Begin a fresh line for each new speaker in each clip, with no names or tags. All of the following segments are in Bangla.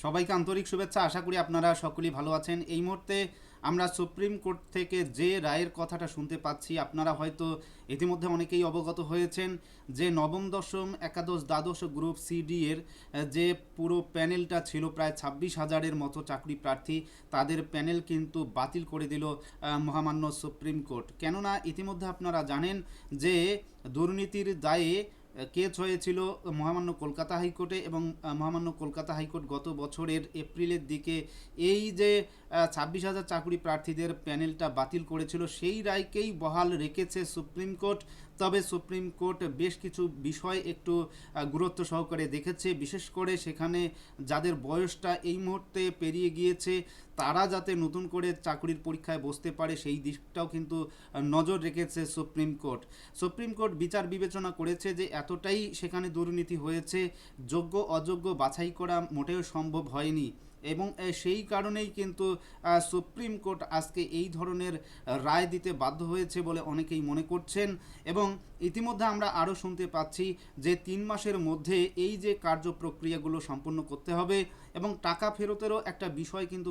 সবাইকে আন্তরিক শুভেচ্ছা। আশা করি আপনারা সকলেই ভালো আছেন। এই মুহূর্তে আমরা সুপ্রিম কোর্ট থেকে যে রায়ের কথাটা শুনতে পাচ্ছি, আপনারা হয়তো ইতিমধ্যে অনেকেই অবগত হয়েছেন যে নবম দশম একাদশ দ্বাদশ গ্রুপ সিডি এর যে পুরো প্যানেলটা ছিল প্রায় 26,000-এর মতো চাকরি প্রার্থী, তাদের প্যানেল কিন্তু বাতিল করে দিল মহামান্য সুপ্রিম কোর্ট। কেননা ইতিমধ্যে আপনারা জানেন যে দুর্নীতির দায়ে কেস হয়েছিল মহামান্য কলকাতা হাইকোর্টে, এবং মহামান্য কলকাতা হাইকোর্ট গত বছরের এপ্রিলের দিকে এই যে 26,000 চাকরি প্রার্থীদের প্যানেলটা বাতিল করেছিল, সেই রায়কেই বহাল রেখেছে সুপ্রিম কোর্ট। তবে সুপ্রিম কোর্ট বেশ কিছু বিষয় একটু গুরুত্ব সহকারে দেখেছে, বিশেষ করে সেখানে যাদের বয়সটা এই মুহূর্তে পেরিয়ে গিয়েছে তারা যাতে নতুন করে চাকরির পরীক্ষায় বসতে পারে সেই দিকটাও কিন্তু নজর রেখেছে সুপ্রিম কোর্ট। সুপ্রিম কোর্ট বিচার বিবেচনা করেছে যে এতটাই সেখানে দুর্নীতি হয়েছে, যোগ্য অযোগ্য বাছাই করা মোটেও সম্ভব হয়নি, এবং সেই কারণেই কিন্তু সুপ্রিম কোর্ট আজকে এই ধরনের রায় দিতে বাধ্য হয়েছে বলে অনেকেই মনে করছেন। এবং ইতিমধ্যে আমরা আরও শুনতে পাচ্ছি যে 3 মাসের মধ্যে এই যে কার্য প্রক্রিয়াগুলো সম্পন্ন করতে হবে, এবং টাকা ফেরতেরও একটা বিষয় কিন্তু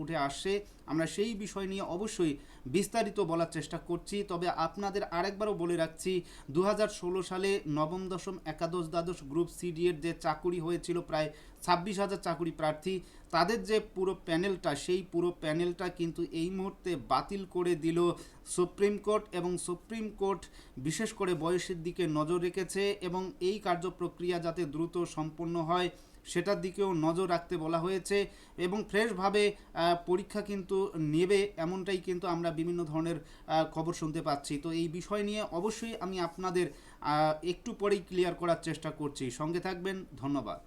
উঠে আসছে। আমরা সেই বিষয় নিয়ে অবশ্যই বিস্তারিত বলার চেষ্টা করছি। তবে আপনাদের আরেকবারও বলে রাখছি, 2016 সালে নবম দশম একাদশ দ্বাদশ গ্রুপ সিডি এর যে চাকুরি হয়েছিল প্রায় 26,000 চাকুরি প্রার্থী, তাদের যে পুরো প্যানেলটা, সেই পুরো প্যানেলটা কিন্তু এই মুহূর্তে বাতিল করে দিল সুপ্রিম কোর্ট। এবং সুপ্রিম কোর্ট বিশেষ করে বয়সের দিকে নজর রেখেছে, এবং এই কার্যপ্রক্রিয়া যাতে দ্রুত সম্পন্ন হয় সেটার দিকেও নজর রাখতে বলা হয়েছে, এবং ফ্রেশভাবে পরীক্ষা কিন্তু নেবে, এমনটাই কিন্তু আমরা বিভিন্ন ধরনের খবর শুনতে পাচ্ছি। তো এই বিষয় নিয়ে অবশ্যই আমি আপনাদের একটু পরেই ক্লিয়ার করার চেষ্টা করছি। সঙ্গে থাকবেন, ধন্যবাদ।